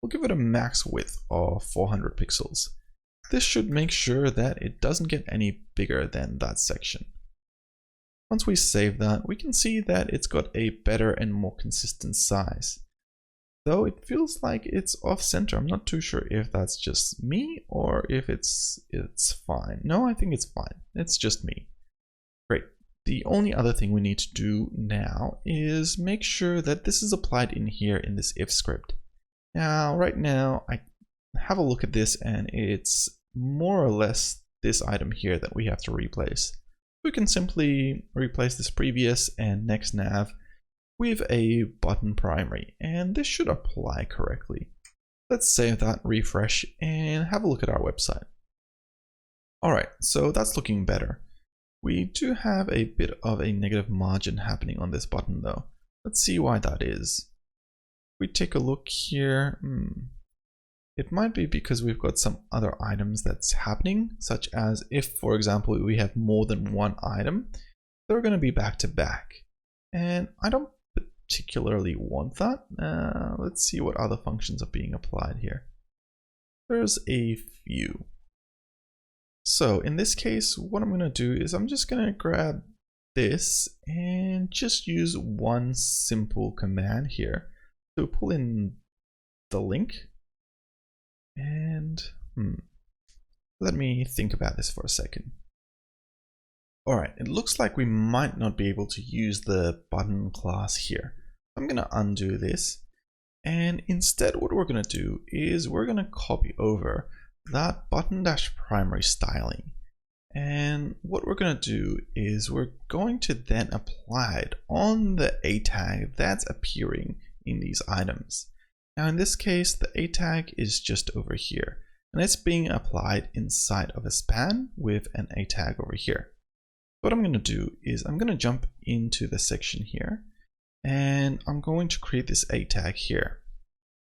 we'll give it a max width of 400 pixels. This should make sure that it doesn't get any bigger than that section. Once we save that, we can see that it's got a better and more consistent size. Though it feels like it's off center. I'm not too sure if that's just me or if it's fine. No, I think it's fine. It's just me. Great. The only other thing we need to do now is make sure that this is applied in here in this if script. Now, right now, I have a look at this and it's more or less this item here that we have to replace. We can simply replace this previous and next nav with a button primary, and this should apply correctly. Let's save that, refresh, and have a look at our website. Alright, so that's looking better. We do have a bit of a negative margin happening on this button though. Let's see why that is. We take a look here. It might be because we've got some other items that's happening, such as if, for example, we have more than one item, they're going to be back to back. And I don't particularly want that. Let's see what other functions are being applied here. There's a few. So in this case, what I'm going to do is I'm just going to grab this and just use one simple command here to pull in the link. And let me think about this for a second. Alright, it looks like we might not be able to use the button class here. I'm going to undo this. And instead what we're going to do is we're going to copy over that button dash primary styling. And what we're going to do is we're going to then apply it on the A tag that's appearing in these items. Now in this case, the A tag is just over here, and it's being applied inside of a span with an A tag over here. What I'm going to do is I'm going to jump into the section here, and I'm going to create this A tag here.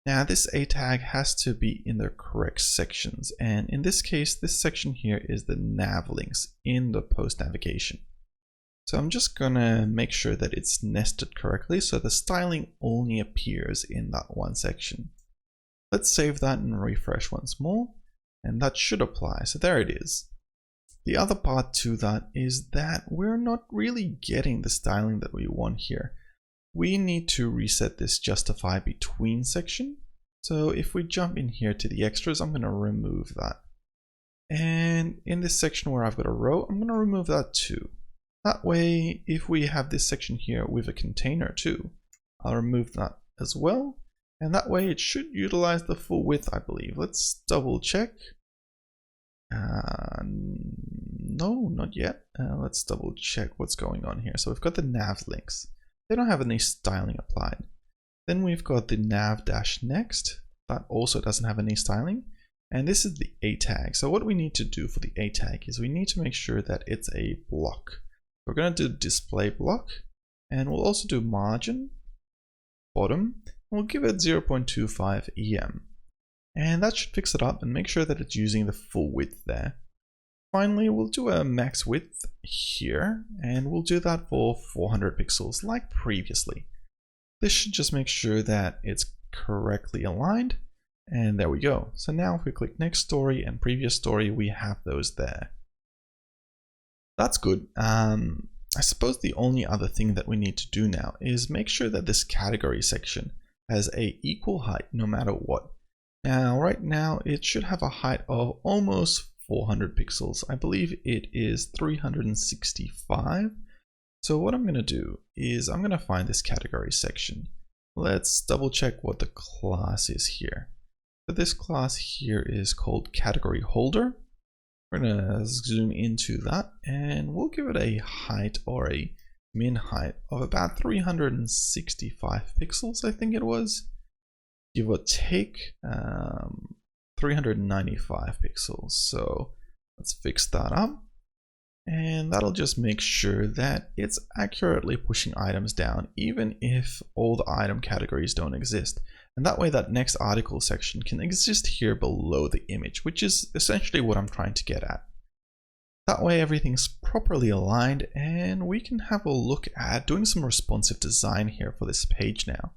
Now this A tag has to be in the correct sections, and in this case, this section here is the nav links in the post navigation. So I'm just gonna make sure that it's nested correctly so the styling only appears in that one section. Let's save that and refresh once more, and that should apply. So there it is. The other part to that is that we're not really getting the styling that we want here. We need to reset this justify between section. So if we jump in here to the extras, I'm gonna remove that. And in this section where I've got a row, I'm gonna remove that too. That way, if we have this section here with a container too, I'll remove that as well. And that way it should utilize the full width, I believe. Let's double check. No, not yet. Let's double check what's going on here. So we've got the nav links. They don't have any styling applied. Then we've got the nav-next. That also doesn't have any styling. And this is the A tag. So what we need to do for the A tag is we need to make sure that it's a block. We're going to do display block, and we'll also do margin, bottom, and we'll give it 0.25 EM. And that should fix it up and make sure that it's using the full width there. Finally, we'll do a max width here, and we'll do that for 400 pixels like previously. This should just make sure that it's correctly aligned. And there we go. So now if we click next story and previous story, we have those there. That's good. I suppose the only other thing that we need to do now is make sure that this category section has a equal height no matter what. Now, right now it should have a height of almost 400 pixels. I believe it is 365. So what I'm going to do is I'm going to find this category section. Let's double check what the class is here. So this class here is called category holder. We're going to zoom into that and we'll give it a height or a min height of about 365 pixels, I think it was. Give or take 395 pixels. So let's fix that up. And that'll just make sure that it's accurately pushing items down, even if all the item categories don't exist. And that way that next article section can exist here below the image, which is essentially what I'm trying to get at. That way everything's properly aligned and we can have a look at doing some responsive design here for this page now.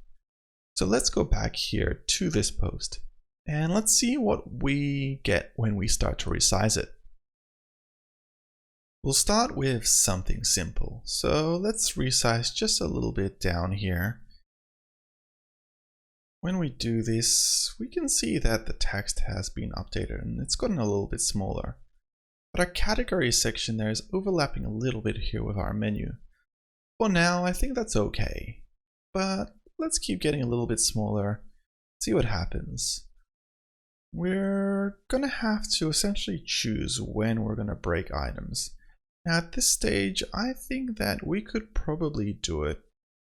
So let's go back here to this post and let's see what we get when we start to resize it. We'll start with something simple. So let's resize just a little bit down here. When we do this, we can see that the text has been updated and it's gotten a little bit smaller. But our category section there is overlapping a little bit here with our menu. For now, I think that's okay. But let's keep getting a little bit smaller, see what happens. We're going to have to essentially choose when we're going to break items. Now at this stage, I think that we could probably do it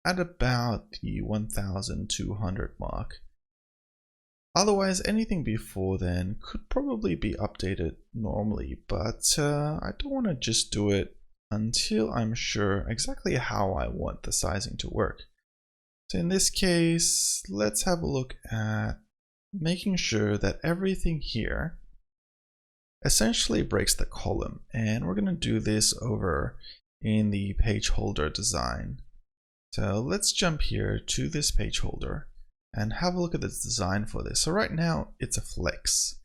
at about the 1200 mark. Otherwise, anything before then could probably be updated normally, but I don't want to just do it until I'm sure exactly how I want the sizing to work. So in this case, let's have a look at making sure that everything here essentially breaks the column, and we're going to do this over in the page holder design. So let's jump here to this page holder and have a look at the design for this. So right now it's a flex,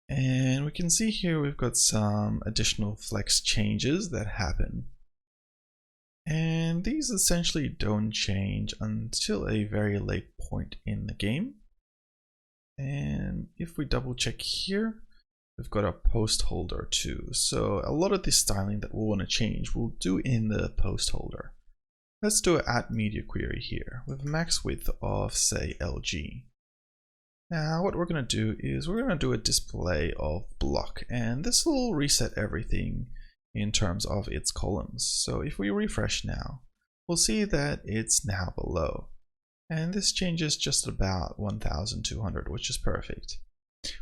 and we can see here we've got some additional flex changes that happen, and these essentially don't change until a very late point in the game. And if we double check here, we've got a post holder too. So a lot of the styling that we'll want to change, we'll do in the post holder. Let's do an add media query here with a max width of say LG. Now what we're going to do is we're going to do a display of block, and this will reset everything in terms of its columns. So if we refresh now, we'll see that it's now below. And this changes just about 1200, which is perfect.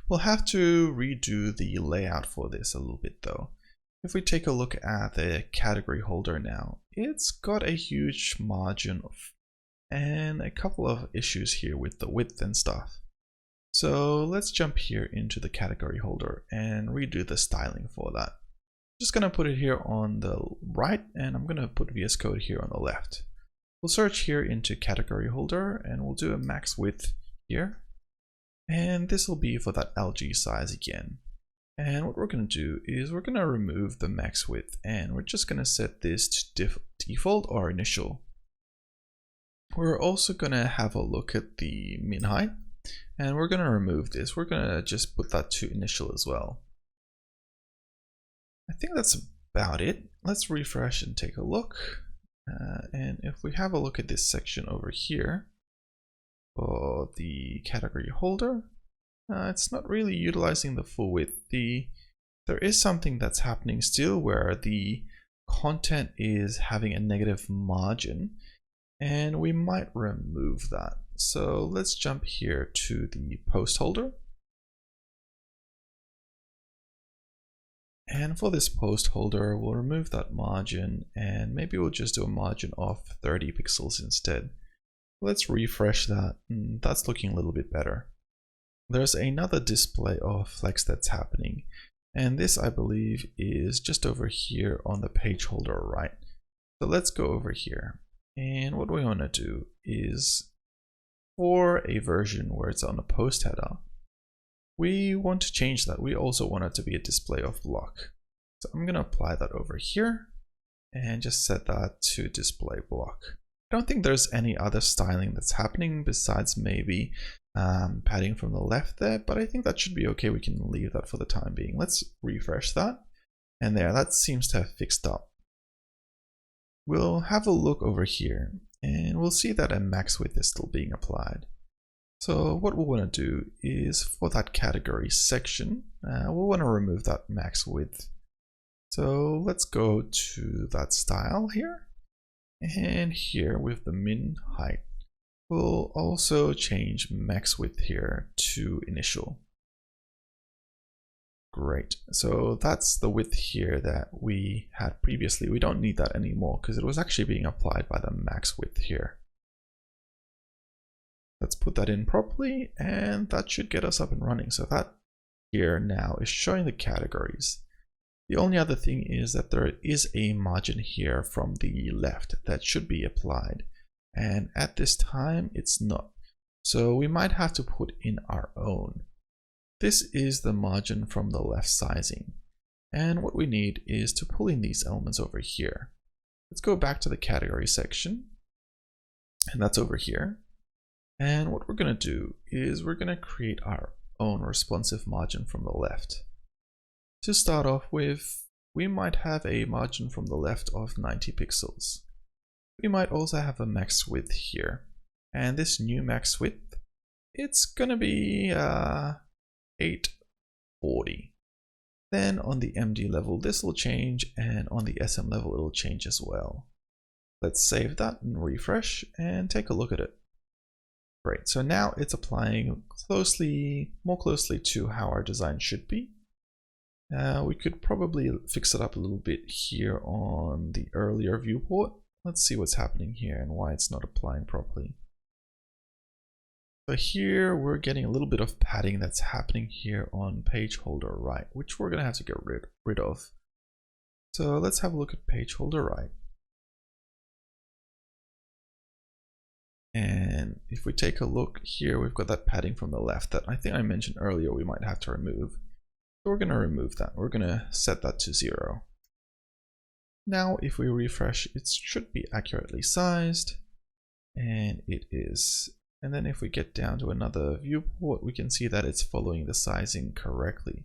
We'll have to redo the layout for this a little bit though. If we take a look at the category holder now, it's got a huge margin and a couple of issues here with the width and stuff. So let's jump here into the category holder and redo the styling for that. I'm just going to put it here on the right, and I'm going to put VS Code here on the left. We'll search here into category holder and we'll do a max width here. And this will be for that LG size again. And what we're going to do is we're going to remove the max width, and we're just going to set this to default or initial. We're also going to have a look at the min height, and we're going to remove this. We're going to just put that to initial as well. I think that's about it. Let's refresh and take a look. And if we have a look at this section over here for the category holder, it's not really utilizing the full width. There is something that's happening still where the content is having a negative margin, and we might remove that. So let's jump here to the post holder. And for this post holder, we'll remove that margin, and maybe we'll just do a margin of 30 pixels instead. Let's refresh that, and that's looking a little bit better. There's another display of flex that's happening, and this I believe is just over here on the page holder, right? So let's go over here, and what we want to do is, for a version where it's on a post header, we want to change that. We also want it to be a display of block. So I'm going to apply that over here and just set that to display block. I don't think there's any other styling that's happening besides maybe padding from the left there, but I think that should be okay. We can leave that for the time being. Let's refresh that. And there, that seems to have fixed up. We'll have a look over here and we'll see that a max width is still being applied. So what we'll want to do is, for that category section, we'll want to remove that max width. So let's go to that style here, and here with the min height, we'll also change max width here to initial. Great, so that's the width here that we had previously. We don't need that anymore because it was actually being applied by the max width here. Let's put that in properly, and that should get us up and running. So that here now is showing the categories. The only other thing is that there is a margin here from the left that should be applied, and at this time it's not. So we might have to put in our own. This is the margin from the left sizing, and what we need is to pull in these elements over here. Let's go back to the category section, and that's over here. And what we're going to do is we're going to create our own responsive margin from the left. To start off with, we might have a margin from the left of 90 pixels. We might also have a max width here. And this new max width, it's going to be 840. Then on the MD level, this will change, and on the SM level, it'll change as well. Let's save that and refresh and take a look at it. Great, so now it's applying more closely to how our design should be. We could probably fix it up a little bit here on the earlier viewport. Let's see what's happening here and why it's not applying properly. So here we're getting a little bit of padding that's happening here on page holder right, which we're going to have to get rid of. So let's have a look at page holder right. And if we take a look here, we've got that padding from the left that I think I mentioned earlier we might have to remove. So we're going to remove that. We're going to set that to 0. Now if we refresh, it should be accurately sized, and it is. And then if we get down to another viewport, we can see that it's following the sizing correctly.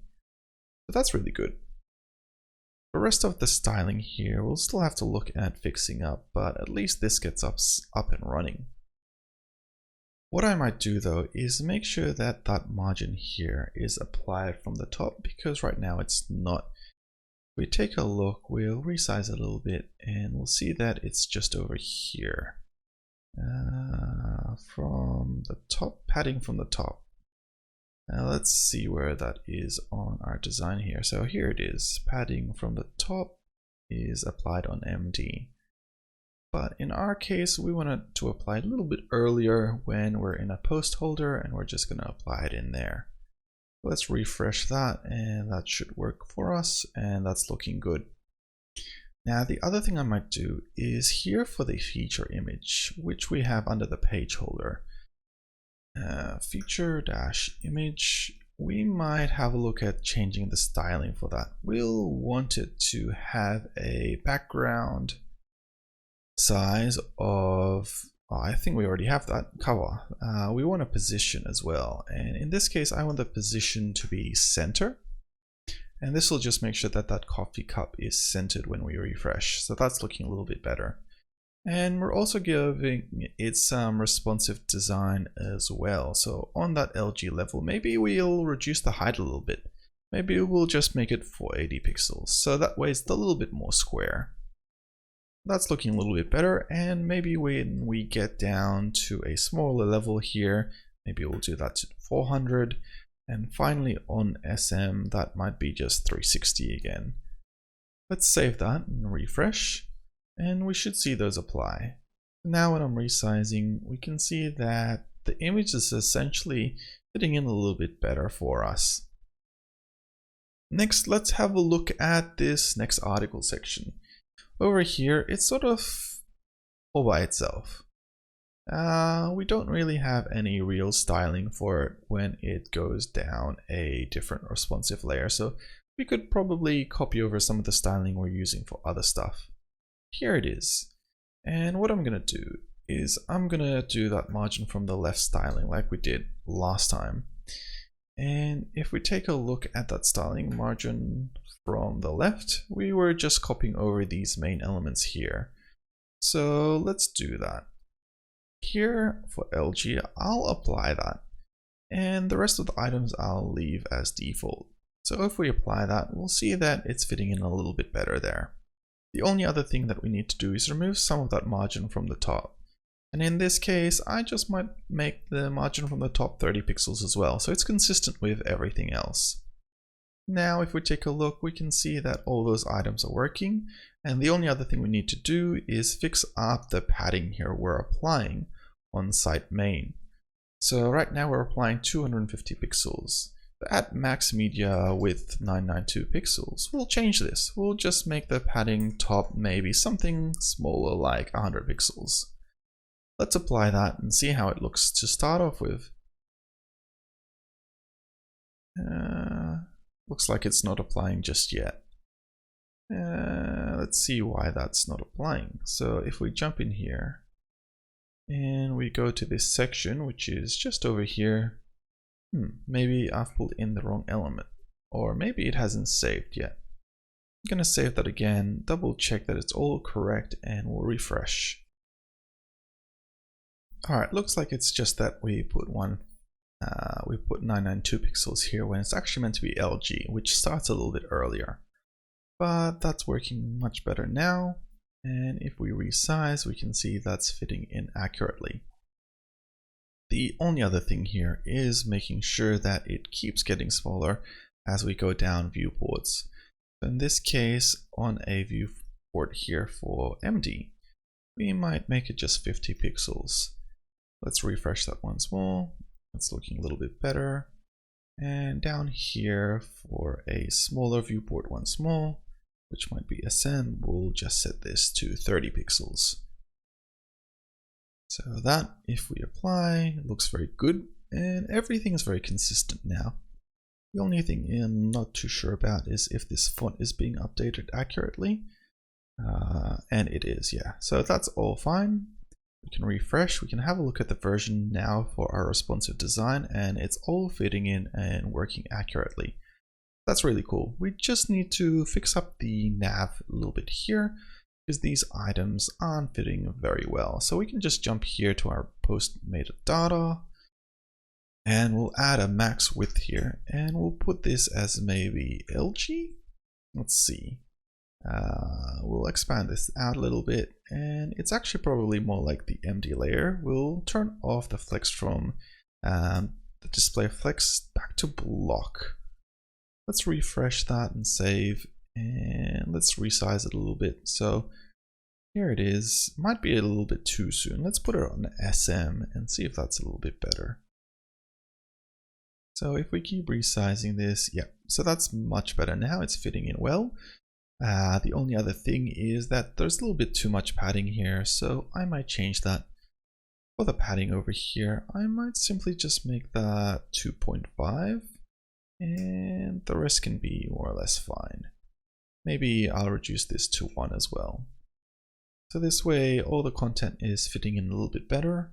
So that's really good. The rest of the styling here, we'll still have to look at fixing up, but at least this gets us up and running. What I might do though is make sure that that margin here is applied from the top, because right now it's not. If we take a look, we'll resize it a little bit and we'll see that it's just over here. From the top, padding from the top. Now let's see where that is on our design here. So here it is, padding from the top is applied on MD. But in our case, we wanted to apply a little bit earlier when we're in a post holder, and we're just going to apply it in there. Let's refresh that, and that should work for us, and that's looking good. Now the other thing I might do is here for the feature image, which we have under the page holder. Feature-image, we might have a look at changing the styling for that. We'll want it to have a background size of, I think we already have that cover. We want a position as well, and in this case I want the position to be center, and this will just make sure that that coffee cup is centered when we refresh. So that's looking a little bit better. And we're also giving it some responsive design as well. So on that LG level, maybe we'll reduce the height a little bit. Maybe we'll just make it 480 pixels. So that way it's a little bit more square. That's looking a little bit better. And maybe when we get down to a smaller level here, maybe we'll do that to 400. And finally on SM, that might be just 360 again. Let's save that and refresh. And we should see those apply. Now when I'm resizing, we can see that the image is essentially fitting in a little bit better for us. Next, let's have a look at this next article section. Over here, it's sort of all by itself. We don't really have any real styling for it when it goes down a different responsive layer. So we could probably copy over some of the styling we're using for other stuff. Here it is. And what I'm going to do is I'm going to do that margin from the left styling like we did last time. And if we take a look at that styling margin from the left, we were just copying over these main elements here. So let's do that. Here for LG, I'll apply that. And the rest of the items I'll leave as default. So if we apply that, we'll see that it's fitting in a little bit better there. The only other thing that we need to do is remove some of that margin from the top. And in this case, I just might make the margin from the top 30 pixels as well, so it's consistent with everything else. Now, if we take a look, we can see that all those items are working. And the only other thing we need to do is fix up the padding here we're applying on site main. So right now we're applying 250 pixels. At max media with 992 pixels, we'll change this. We'll just make the padding top maybe something smaller like 100 pixels. Let's apply that and see how it looks to start off with. Looks like it's not applying just yet. Let's see why that's not applying. So if we jump in here and we go to this section, which is just over here, maybe I've pulled in the wrong element, or maybe it hasn't saved yet. I'm going to save that again, double check that it's all correct, and we'll refresh. Alright, looks like it's just that we put 992 pixels here when it's actually meant to be LG, which starts a little bit earlier. But that's working much better now, and if we resize, we can see that's fitting in accurately. The only other thing here is making sure that it keeps getting smaller as we go down viewports. In this case, on a viewport here for MD, we might make it just 50 pixels. Let's refresh that once more. It's looking a little bit better. And down here for a smaller viewport once more, which might be SM, we'll just set this to 30 pixels. So that, if we apply, it looks very good, and everything is very consistent now. The only thing I'm not too sure about is if this font is being updated accurately, and it is, yeah. So that's all fine. We can refresh, we can have a look at the version now for our responsive design, and it's all fitting in and working accurately. That's really cool. We just need to fix up the nav a little bit here, because these items aren't fitting very well. So we can just jump here to our post metadata, and we'll add a max width here, and we'll put this as maybe LG. Let's see. We'll expand this out a little bit, and it's actually probably more like the MD layer. We'll turn off the flex from the display flex back to block. Let's refresh that and save, and let's resize it a little bit. So here it is. Might be a little bit too soon. Let's put it on SM and see if that's a little bit better. So if we keep resizing this, yeah, so that's much better now. It's fitting in well. The only other thing is that there's a little bit too much padding here, so I might change that. For the padding over here, I might simply just make that 2.5, and the rest can be more or less fine. Maybe I'll reduce this to 1 as well. So this way, all the content is fitting in a little bit better.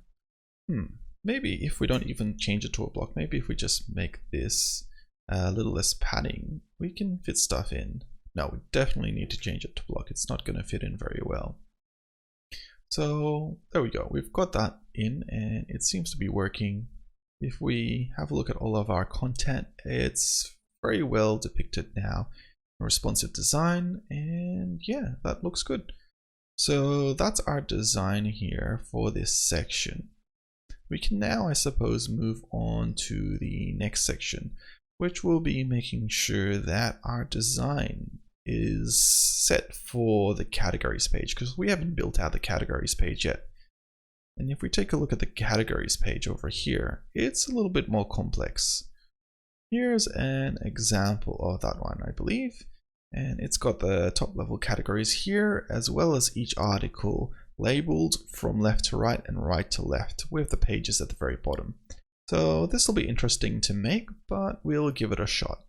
Maybe if we don't even change it to a block, maybe if we just make this a little less padding, we can fit stuff in. No, we definitely need to change it to block. It's not going to fit in very well. So there we go. We've got that in and it seems to be working. If we have a look at all of our content, it's very well depicted now. Responsive design, and yeah, that looks good. So that's our design here for this section. We can now, I suppose, move on to the next section, which will be making sure that our design is set for the categories page, because we haven't built out the categories page yet. And if we take a look at the categories page over here, it's a little bit more complex. Here's an example of that one, I believe. And it's got the top level categories here, as well as each article labeled from left to right and right to left with the pages at the very bottom. So this will be interesting to make, but we'll give it a shot.